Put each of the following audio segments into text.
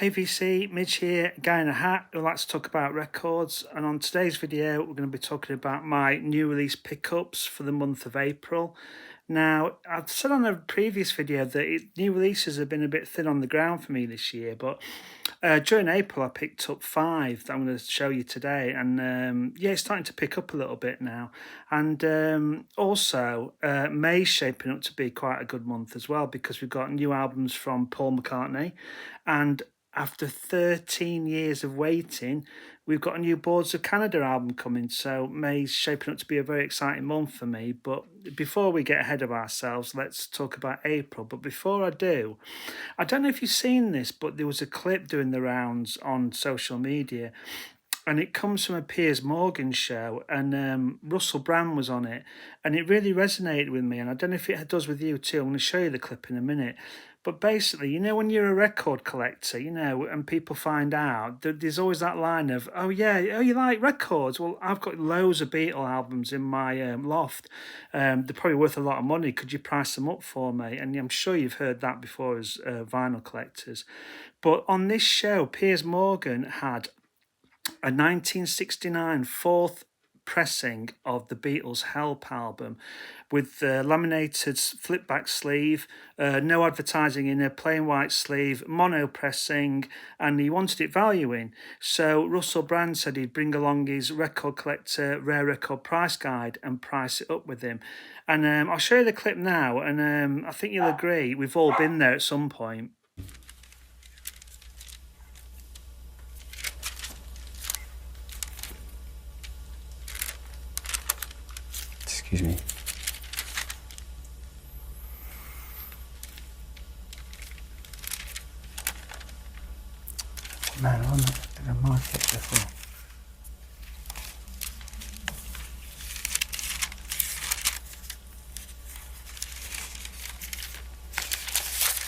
Hey VC, Midge here, guy in a hat who likes to talk about records, and on today's video we're going to be talking about my new release pickups for the month of April. Now, I've said on a previous video that new releases have been a bit thin on the ground for me this year, but during April I picked up 5 that I'm going to show you today, and yeah, it's starting to pick up a little bit now. And also, May's shaping up to be quite a good month as well, because we've got new albums from Paul McCartney, and after 13 years of waiting, we've got a new Boards of Canada album coming. So May's shaping up to be a very exciting month for me. But before we get ahead of ourselves, let's talk about April. But before I do, I don't know if you've seen this, but there was a clip doing the rounds on social media, and it comes from a Piers Morgan show, and Russell Brand was on it, and it really resonated with me, and I don't know if it does with you too. I'm going to show you the clip in a minute. But basically, when you're a record collector, and people find out, there's always that line of, oh yeah, oh, you like records? Well, I've got loads of Beatles albums in my loft. They're probably worth a lot of money. Could you price them up for me? And I'm sure you've heard that before as vinyl collectors. But on this show, Piers Morgan had a 1969 fourth pressing of the Beatles' Help album with the laminated flip back sleeve, no advertising in a plain white sleeve, mono pressing, and he wanted it valuing. So Russell Brand said he'd bring along his record collector rare record price guide and price it up with him. And I'll show you the clip now, and I think you'll agree we've all been there at some point. Excuse me. Man, I'm not going to mark it before.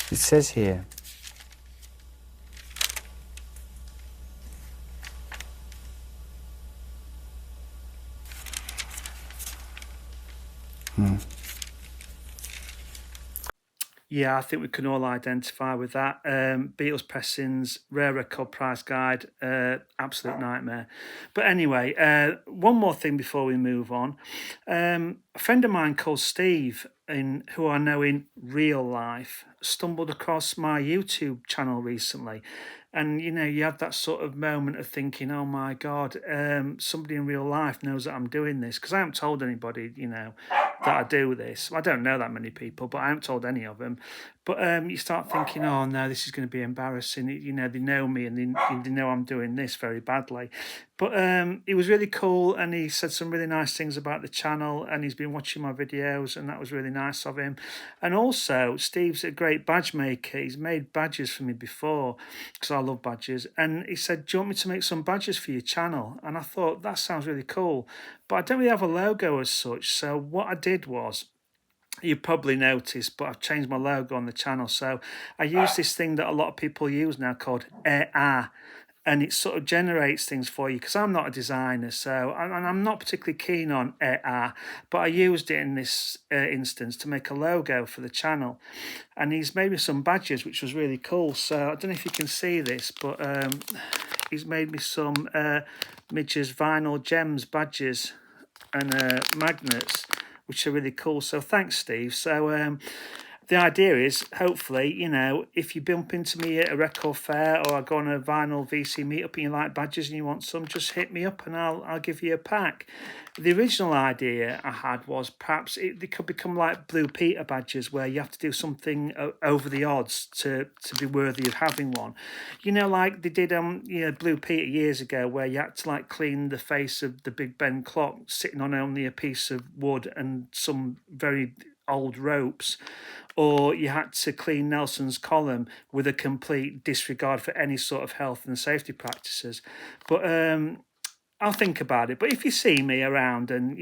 It says here, Yeah, I think we can all identify with that. Beatles pressings, rare record price guide, absolute nightmare. But anyway, one more thing before we move on. A friend of mine called Steve, who I know in real life, stumbled across my YouTube channel recently. And, you have that sort of moment of thinking, oh my God, somebody in real life knows that I'm doing this. Because I haven't told anybody, that I do this. I don't know that many people, but I haven't told any of them. But you start thinking, oh no, this is going to be embarrassing. They know me, and they know I'm doing this very badly. But it was really cool, and he said some really nice things about the channel, and he's been watching my videos, and that was really nice of him. And also, Steve's a great badge maker. He's made badges for me before, because I love badges. And he said, do you want me to make some badges for your channel? And I thought, that sounds really cool. But I don't really have a logo as such, so what I did was, you probably noticed, but I've changed my logo on the channel. So I use this thing that a lot of people use now called AI, and it sort of generates things for you, because I'm not a designer, so and I'm not particularly keen on AI, but I used it in this instance to make a logo for the channel, and he's made me some badges, which was really cool. So I don't know if you can see this, but he's made me some Midge's Vinyl Gems badges and magnets, which are really cool. So thanks, Steve. So the idea is, hopefully, if you bump into me at a record fair, or I go on a vinyl VC meetup and you like badges and you want some, just hit me up and I'll give you a pack. The original idea I had was perhaps they could become like Blue Peter badges, where you have to do something over the odds to be worthy of having one. Like they did Blue Peter years ago, where you had to like clean the face of the Big Ben clock sitting on only a piece of wood and some very old ropes, or you had to clean Nelson's column with a complete disregard for any sort of health and safety practices. But I'll think about it. But if you see me around and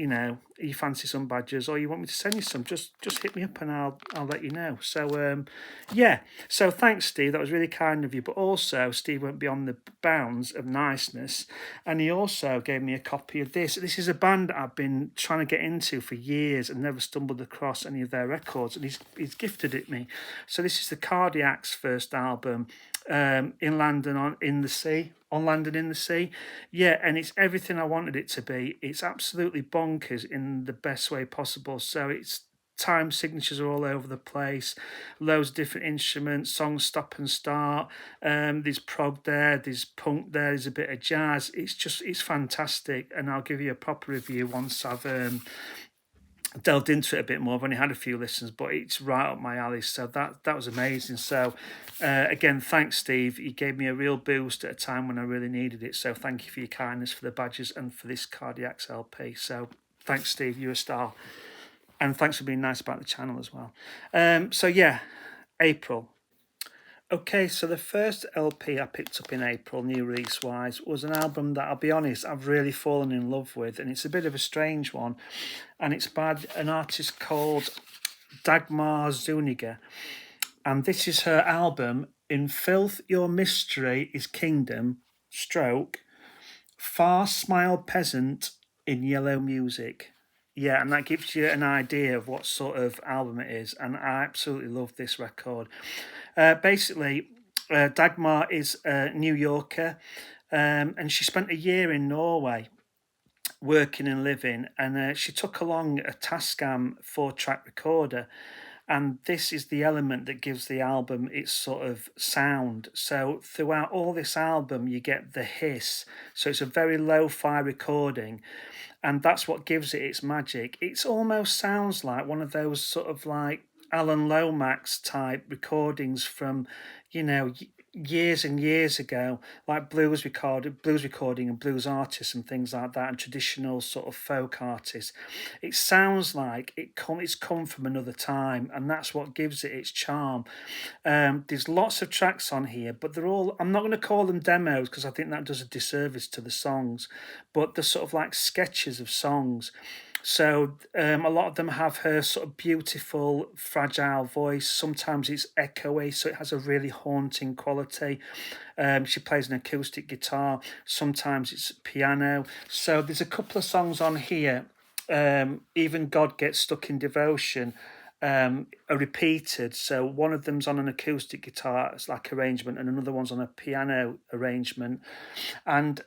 you fancy some badges, or you want me to send you some, just hit me up and I'll let you know. So yeah. So thanks, Steve. That was really kind of you. But also, Steve went beyond the bounds of niceness, and he also gave me a copy of this. This is a band that I've been trying to get into for years and never stumbled across any of their records, and he's gifted it me. So this is the Cardiac's first album, Inland and in the sea, on land and in the sea. Yeah, and it's everything I wanted it to be. It's absolutely bonkers in the best way possible. So it's time signatures are all over the place, loads of different instruments, songs stop and start. There's prog there, there's punk there, there's a bit of jazz. It's fantastic, and I'll give you a proper review once I've delved into it a bit more. I've only had a few listens, but it's right up my alley. So that was amazing. So again, thanks, Steve. You gave me a real boost at a time when I really needed it. So thank you for your kindness, for the badges, and for this Cardiacs LP. So thanks, Steve. You're a star. And thanks for being nice about the channel as well. So yeah, April. Okay, so the first LP I picked up in April, new release-wise, was an album that I'll be honest, I've really fallen in love with, and it's a bit of a strange one, and it's by an artist called Dagmar Zuniga, and this is her album, In Filth Your Mystery is Kingdom, stroke, Far Smile Peasant in Yellow Music. Yeah, and that gives you an idea of what sort of album it is, and I absolutely love this record. Basically, Dagmar is a New Yorker, and she spent a year in Norway working and living, and she took along a Tascam 4-track recorder, and this is the element that gives the album its sort of sound. So throughout all this album, you get the hiss, so it's a very lo-fi recording, and that's what gives it its magic. It almost sounds like one of those sort of like Alan Lomax type recordings from, years and years ago, like blues recording and blues artists and things like that, and traditional sort of folk artists. It sounds like it's come from another time, and that's what gives it its charm. There's lots of tracks on here, but they're all, I'm not going to call them demos because I think that does a disservice to the songs, but they're sort of like sketches of songs. So a lot of them have her sort of beautiful, fragile voice. Sometimes it's echoey, so it has a really haunting quality. She plays an acoustic guitar. Sometimes it's piano. So there's a couple of songs on here. Even God Gets Stuck in Devotion are repeated. So one of them's on an acoustic guitar, it's like arrangement, and another one's on a piano arrangement. And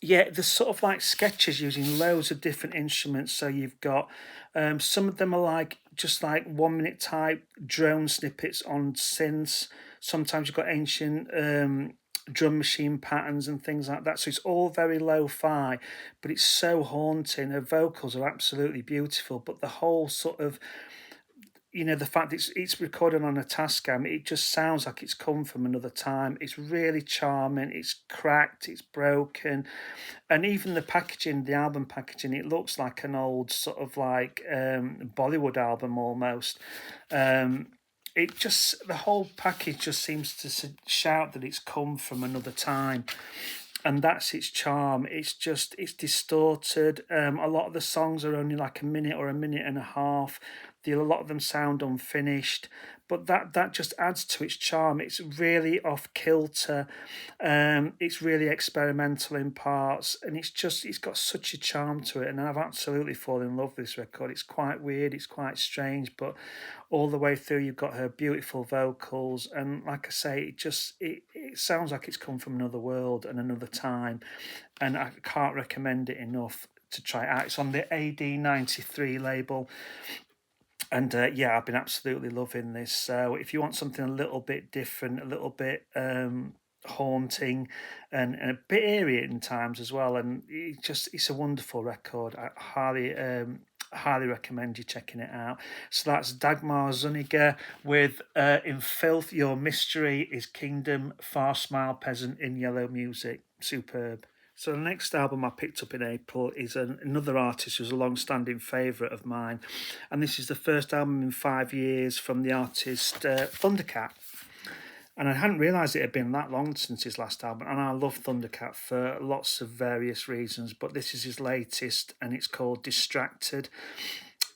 yeah, there's sort of like sketches using loads of different instruments. So you've got some of them are like just like 1 minute type drone snippets on synths. Sometimes you've got ancient drum machine patterns and things like that. So it's all very lo-fi, but it's so haunting. Her vocals are absolutely beautiful, but the whole sort of, the fact that it's recorded on a Tascam, it just sounds like it's come from another time. It's really charming. It's cracked. It's broken, and even the packaging, the album packaging, it looks like an old sort of like Bollywood album almost. The whole package just seems to shout that it's come from another time. And that's its charm. It's distorted. A lot of the songs are only like a minute or a minute and a half. A lot of them sound unfinished, but that just adds to its charm. It's really off kilter. It's really experimental in parts, and it's got such a charm to it. And I've absolutely fallen in love with this record. It's quite weird. It's quite strange, but all the way through, you've got her beautiful vocals, and like I say, it sounds like it's come from another world and another time, and I can't recommend it enough to try it out. It's on the AD93 label. And yeah, I've been absolutely loving this. So if you want something a little bit different, a little bit haunting, and a bit eerie in times as well, and it's a wonderful record. I highly recommend you checking it out. So that's Dagmar Zuniga with In Filth Your Mystery is Kingdom, Far Smile Peasant in Yellow Music. Superb. So the next album I picked up in April is another artist who's a long-standing favourite of mine, and this is the first album in 5 years from the artist Thundercat. And I hadn't realised it had been that long since his last album, and I love Thundercat for lots of various reasons, but this is his latest, and it's called Distracted.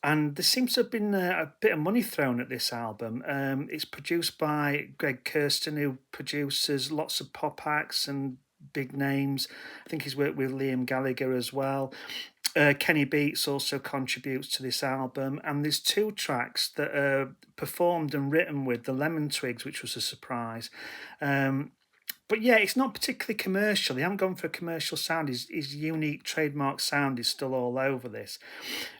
And there seems to have been a bit of money thrown at this album. It's produced by Greg Kirsten, who produces lots of pop acts and big names. I think he's worked with Liam Gallagher as well. Kenny Beats also contributes to this album, and there's 2 tracks that are performed and written with the Lemon Twigs, which was a surprise. But yeah, it's not particularly commercial. They haven't gone for a commercial sound. His unique trademark sound is still all over this.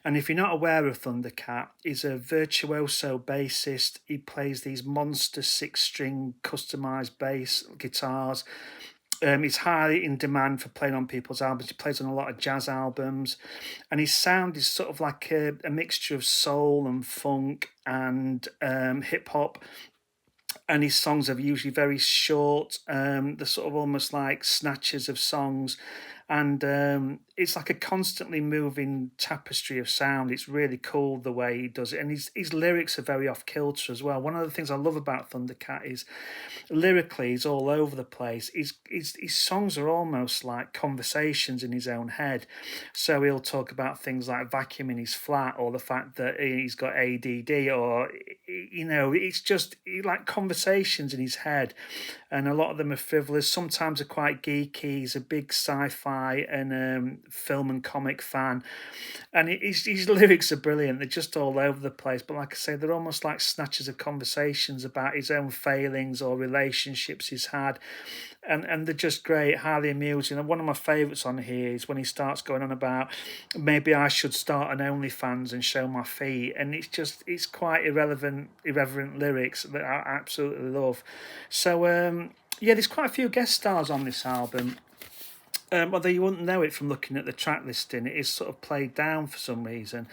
And if you're not aware of Thundercat, he's a virtuoso bassist. He plays these monster 6-string customized bass guitars. He's highly in demand for playing on people's albums. He plays on a lot of jazz albums, and his sound is sort of like a mixture of soul and funk and hip hop. And his songs are usually very short. They're sort of almost like snatches of songs, and it's like a constantly moving tapestry of sound. It's really cool the way he does it, and his lyrics are very off kilter as well. One of the things I love about Thundercat is lyrically he's all over the place. His songs are almost like conversations in his own head. So he'll talk about things like vacuuming his flat, or the fact that he's got ADD, or it's just like conversations in his head, and a lot of them are frivolous. Sometimes are quite geeky. He's a big sci-fi and film and comic fan, and his lyrics are brilliant. They're just all over the place, but like I say, they're almost like snatches of conversations about his own failings or relationships he's had, and they're just great, highly amusing. And one of my favourites on here is when he starts going on about maybe I should start an OnlyFans and show my feet, and it's quite irreverent lyrics that I absolutely love. So yeah, there's quite a few guest stars on this album. Although you wouldn't know it from looking at the track listing, it is sort of played down for some reason.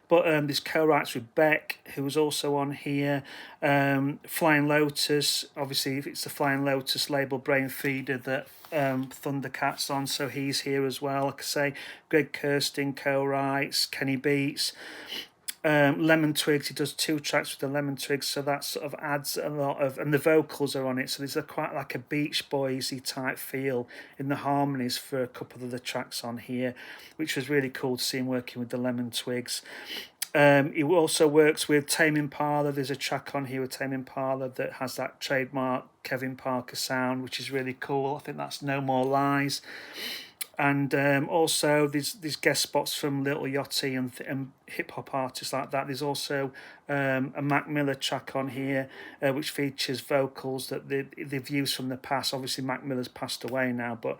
But there's co-writes with Beck, who was also on here. Flying Lotus, obviously, if it's the Flying Lotus label Brain Feeder that Thundercat's on, so he's here as well. Like I say, Greg Kirsten co-writes, Kenny Beats. Lemon Twigs, he does 2 tracks with the Lemon Twigs, so that sort of adds a lot of, and the vocals are on it, so there's quite like a Beach Boysy type feel in the harmonies for a couple of the tracks on here, which was really cool to see him working with the Lemon Twigs. He also works with Tame Impala. There's a track on here with Tame Impala that has that trademark Kevin Parker sound, which is really cool. I think that's No More Lies. And also there's guest spots from Little Yachty and hip hop artists like that. There's also a Mac Miller track on here which features vocals that they've used from the past. Obviously Mac Miller's passed away now, but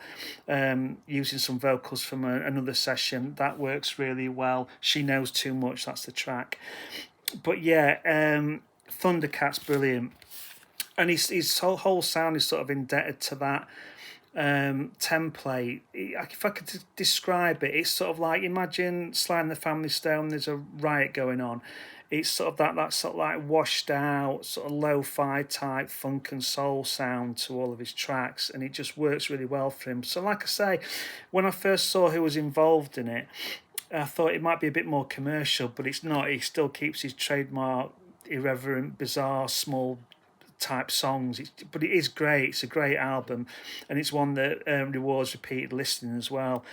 using some vocals from another session that works really well. She Knows Too Much, that's the track. But yeah, Thundercat's brilliant, and his whole sound is sort of indebted to that template. If I could describe it, it's sort of like, imagine Sly and the Family Stone, there's a riot going on. It's sort of that sort of like washed out, sort of lo-fi type funk and soul sound to all of his tracks, and it just works really well for him. So like I say, when I first saw who was involved in it, I thought it might be a bit more commercial, but it's not. He still keeps his trademark irreverent, bizarre, small type songs, but it is great. It's a great album, and it's one that rewards repeated listening as well.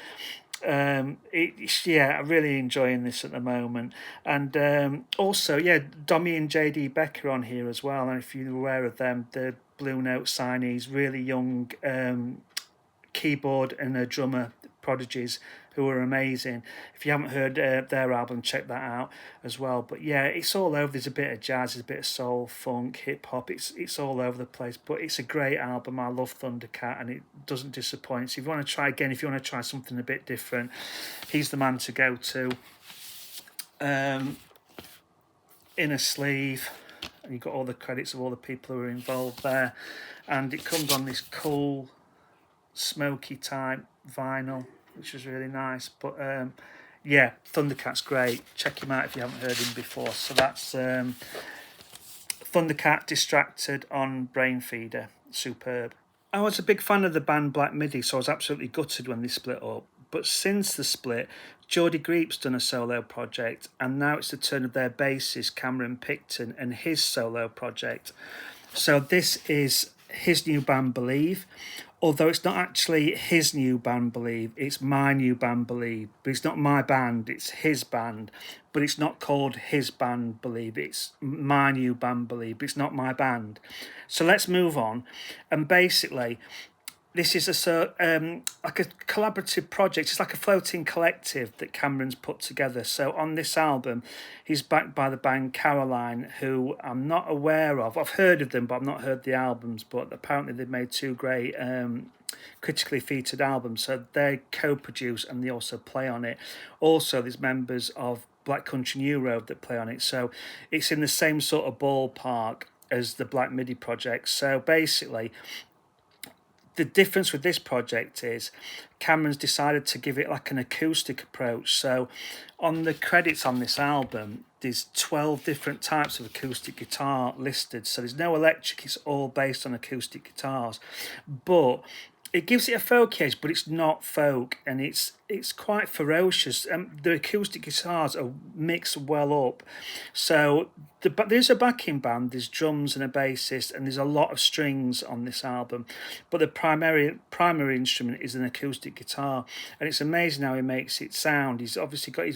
I'm really enjoying this at the moment. And also, yeah, Dommy and JD Becker on here as well, and if you're aware of them, the Blue Note signees, really young keyboard and a drummer prodigies who are amazing. If you haven't heard their album, check that out as well. But yeah, it's all over. There's a bit of jazz, there's a bit of soul, funk, hip hop. It's all over the place. But it's a great album. I love Thundercat, and it doesn't disappoint. So if you want to try again, if you want to try something a bit different, he's the man to go to. Inner Sleeve, and you've got all the credits of all the people who are involved there, and it comes on this cool, smoky type vinyl, which was really nice. But yeah, Thundercat's great. Check him out if you haven't heard him before. So that's Thundercat, Distracted on Brain Feeder. Superb. I was a big fan of the band Black Midi, so I was absolutely gutted when they split up. But since the split, Geordie Greep's done a solo project, and now it's the turn of their bassist Cameron Picton and his solo project. So this is his new band Believe, although it's not actually his new band Believe, it's my new band Believe. But it's not my band, it's his band. But it's not called his band Believe, it's my new band Believe, but it's not my band. So let's move on. And basically, this is like a collaborative project. It's like a floating collective that Cameron's put together. So on this album, he's backed by the band Caroline, who I'm not aware of. I've heard of them, but I've not heard the albums. But apparently they've made two great critically featured albums. So they co-produce and they also play on it. Also, there's members of Black Country New Road that play on it. So it's in the same sort of ballpark as the Black Midi project. So basically, the difference with this project is Cameron's decided to give it like an acoustic approach. So on the credits on this album, there's 12 different types of acoustic guitar listed. So there's no electric, it's all based on acoustic guitars. But it gives it a folk edge, but it's not folk, and it's quite ferocious. The acoustic guitars are mixed well up, so there's a backing band, there's drums and a bassist, and there's a lot of strings on this album. But the primary instrument is an acoustic guitar, and it's amazing how he makes it sound. He's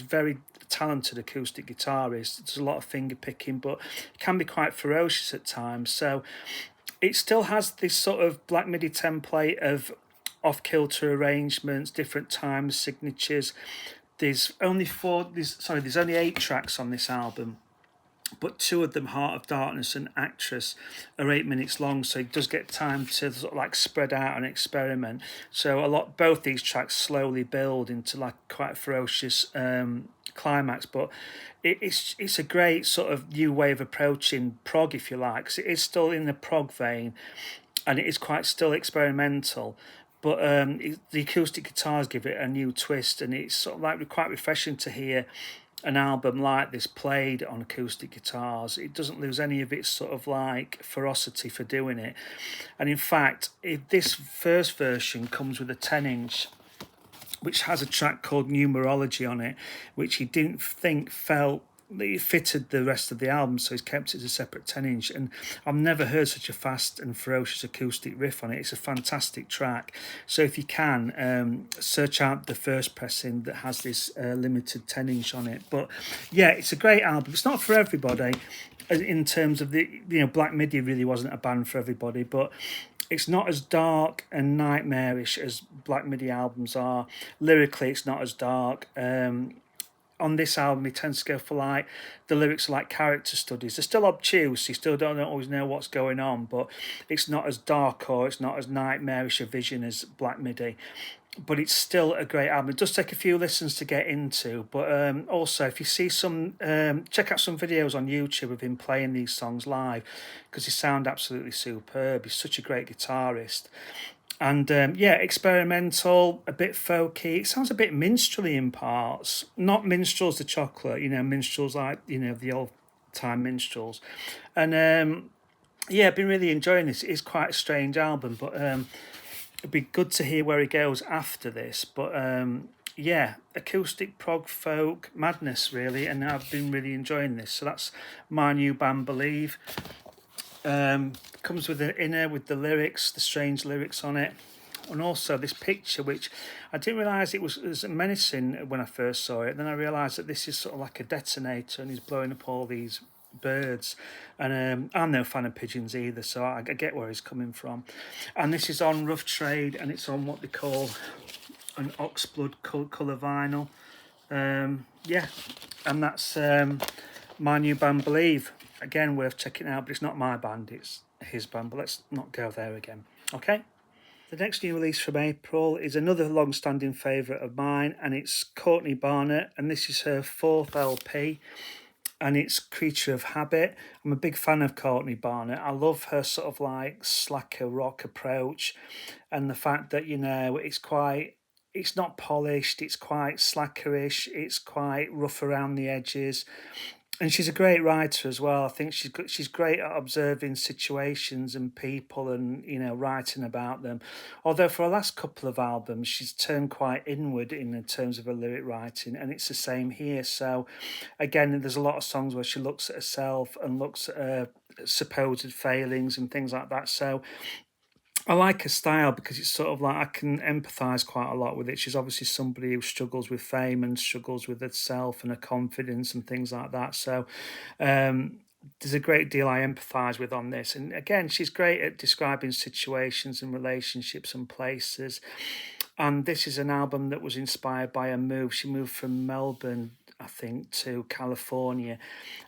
very talented acoustic guitarist. There's a lot of finger picking, but it can be quite ferocious at times. So it still has this sort of Black Midi template of off-kilter arrangements, different time signatures. There's only 8 tracks on this album, but 2 of them, Heart of Darkness and Actress, are 8 minutes long, so it does get time to sort of like spread out and experiment. So both these tracks slowly build into like quite a ferocious climax, but it's a great sort of new way of approaching prog, if you like, because it is still in the prog vein and it is quite still experimental, but the acoustic guitars give it a new twist, and it's sort of like quite refreshing to hear an album like this played on acoustic guitars. It doesn't lose any of its sort of like ferocity for doing it. And in fact, this first version comes with a 10-inch which has a track called Numerology on it, which he didn't think it fitted the rest of the album, so he's kept it as a separate 10-inch. And I've never heard such a fast and ferocious acoustic riff on it. It's a fantastic track. So if you can, search out the first pressing that has this limited 10-inch on it. But yeah, it's a great album. It's not for everybody in terms of Black Midi really wasn't a band for everybody, but it's not as dark and nightmarish as Black Midi albums are. Lyrically, it's not as dark. On this album, he tends to go for like, the lyrics are like character studies. They're still obtuse, you still don't always know what's going on, but it's not as dark or it's not as nightmarish a vision as Black Midi. But it's still a great album. It does take a few listens to get into, but also if you see check out some videos on YouTube of him playing these songs live, because he sound absolutely superb. He's such a great guitarist. And experimental, a bit folky. It sounds a bit minstrelly in parts. Not Minstrels the Chocolate, minstrels like, the old time minstrels. And I've been really enjoying this. It is quite a strange album, but it'd be good to hear where he goes after this. But acoustic prog folk madness, really. And I've been really enjoying this. So that's my new band, Believe. Comes with an inner with the lyrics, the strange lyrics on it, and also this picture, which I didn't realise it was menacing when I first saw it. Then I realised that this is sort of like a detonator, and he's blowing up all these birds. And I'm no fan of pigeons either, so I get where he's coming from. And this is on Rough Trade, and it's on what they call an oxblood colour vinyl. And that's my new band, Believe. Again, worth checking out, but it's not my band, it's his band, but let's not go there again. Okay? The next new release from April is another long-standing favourite of mine, and it's Courtney Barnett, and this is her 4th LP, and it's Creature of Habit. I'm a big fan of Courtney Barnett. I love her sort of like slacker rock approach, and the fact that, it's not polished, it's quite slackerish, it's quite rough around the edges. And she's a great writer as well. I think she's great at observing situations and people and, writing about them. Although for her last couple of albums, she's turned quite inward in terms of her lyric writing, and it's the same here. So, again, there's a lot of songs where she looks at herself and looks at her supposed failings and things like that. So I like her style because it's sort of like I can empathise quite a lot with it. She's obviously somebody who struggles with fame and struggles with herself and her confidence and things like that. So there's a great deal I empathise with on this. And again, she's great at describing situations and relationships and places. And this is an album that was inspired by a move. She moved from Melbourne, I think, to California.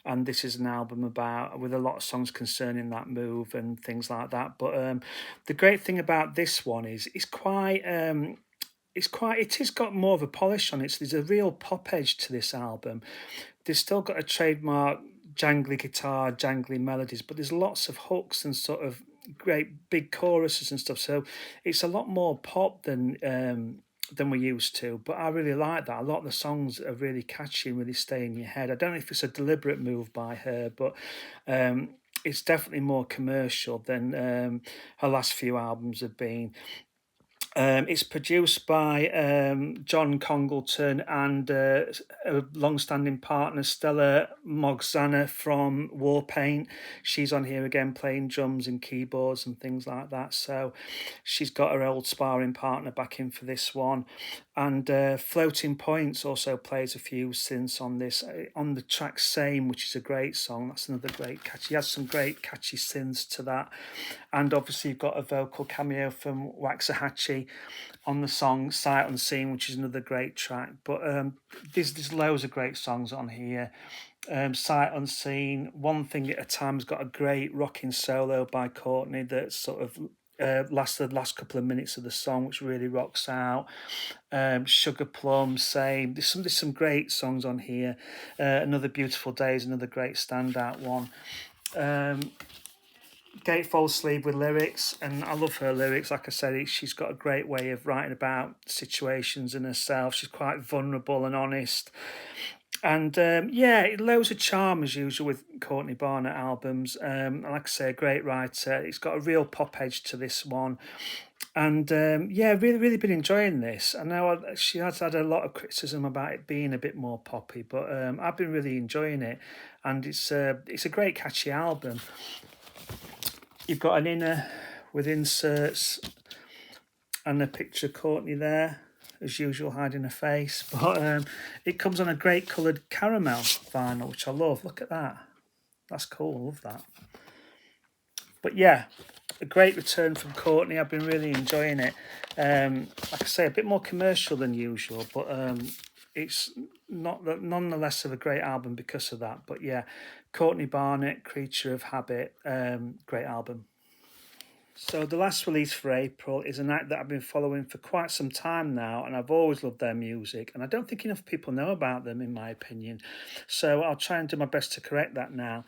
And this is an album with a lot of songs concerning that move and things like that. But the great thing about this one is it has got more of a polish on it. So there's a real pop edge to this album. There's still got a trademark jangly guitar, jangly melodies, but there's lots of hooks and sort of great big choruses and stuff. So it's a lot more pop than we're used to. But I really like that. A lot of the songs are really catchy and really stay in your head. I don't know if it's a deliberate move by her, but it's definitely more commercial than her last few albums have been. It's produced by John Congleton and a long-standing partner, Stella Mogzana from Warpaint. She's on here again playing drums and keyboards and things like that. So she's got her old sparring partner back in for this one. And Floating Points also plays a few synths on this. On the track Same, which is a great song. That's another great catchy. He has some great catchy synths to that. And obviously you've got a vocal cameo from Waxahachie on the song Sight Unseen, which is another great track. But there's loads of great songs on here. Sight Unseen, One Thing at a Time has got a great rocking solo by Courtney that sort of the last couple of minutes of the song, which really rocks out. Sugar Plum, Same. There's some great songs on here. Another Beautiful Day is another great standout one. Gatefold Sleeve with lyrics, and I love her lyrics. Like I said, she's got a great way of writing about situations and herself. She's quite vulnerable and honest. And loads of charm as usual with Courtney Barnett albums. And like I say, a great writer. It's got a real pop edge to this one. And really been enjoying this. I know she has had a lot of criticism about it being a bit more poppy, but I've been really enjoying it. And it's a great catchy album. You've got an inner with inserts and a picture of Courtney there, as usual, hiding her face. But it comes on a great coloured caramel vinyl, which I love. Look at that. That's cool. I love that. But yeah, a great return from Courtney. I've been really enjoying it. Like I say, a bit more commercial than usual, but it's nonetheless of a great album because of that. But yeah, Courtney Barnett, Creature of Habit, great album. So the last release for April is an act that I've been following for quite some time now, and I've always loved their music, and I don't think enough people know about them, in my opinion. So I'll try and do my best to correct that now.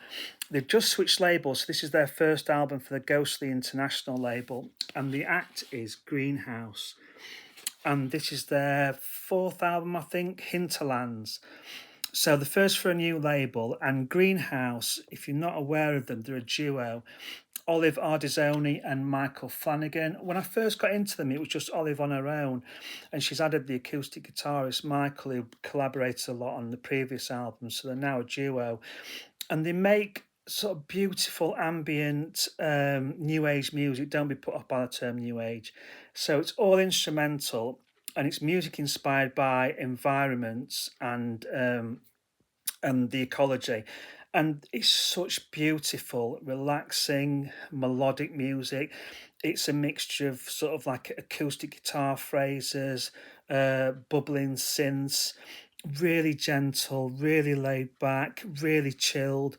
They've just switched labels, so this is their first album for the Ghostly International label, and the act is Greenhouse. And this is their fourth album, I think, Hinterlands. So the first for a new label, and Greenhouse, if you're not aware of them, they're a duo. Olive Ardizoni and Michael Flanagan. When I first got into them, it was just Olive on her own, and she's added the acoustic guitarist Michael, who collaborates a lot on the previous albums, so they're now a duo. And they make sort of beautiful ambient new age music. Don't be put off by the term new age. So it's all instrumental, and it's music inspired by environments and the ecology. And it's such beautiful, relaxing, melodic music. It's a mixture of sort of like acoustic guitar phrases, bubbling synths, really gentle, really laid back, really chilled.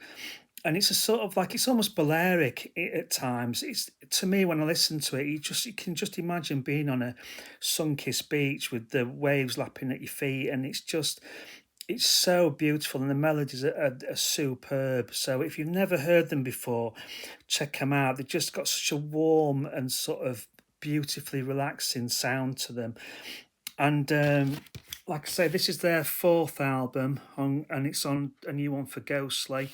And it's a sort of like, it's almost Balearic at times. It's, to me, when I listen to it, you can just imagine being on a sun-kissed beach with the waves lapping at your feet, and it's so beautiful, and the melodies are superb. So if you've never heard them before, check them out. They've just got such a warm and sort of beautifully relaxing sound to them. And like I say, this is their fourth album, and it's on a new one for Ghostly.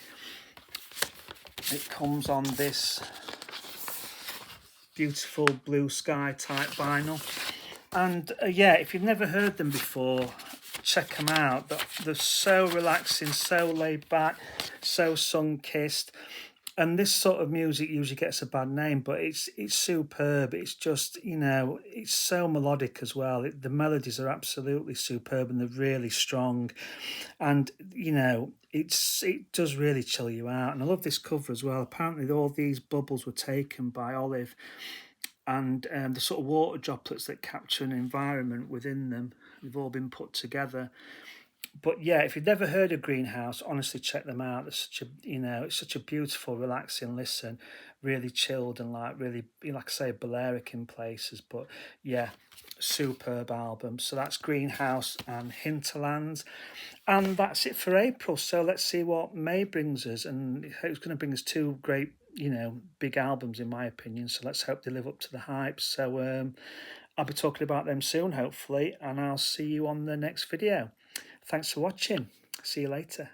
It comes on this beautiful blue sky type vinyl. And if you've never heard them before, check them out. They're so relaxing, so laid back, so sun-kissed. And this sort of music usually gets a bad name, but it's superb. It's just, you know, it's so melodic as well. The melodies are absolutely superb and they're really strong, and you know, it does really chill you out. And I love this cover as well. Apparently, all these bubbles were taken by Olive, and the sort of water droplets that capture an environment within them, they've all been put together. But yeah, if you've never heard of Greenhouse, honestly check them out. It's such a, you know, it's such a beautiful, relaxing listen, really chilled and like really, like I say, Balearic in places. But yeah, superb album. So that's Greenhouse and Hinterlands, and that's it for April. So let's see what May brings us, and it's going to bring us two great, you know, big albums in my opinion. So let's hope they live up to the hype. So I'll be talking about them soon, hopefully, and I'll see you on the next video. Thanks for watching. See you later.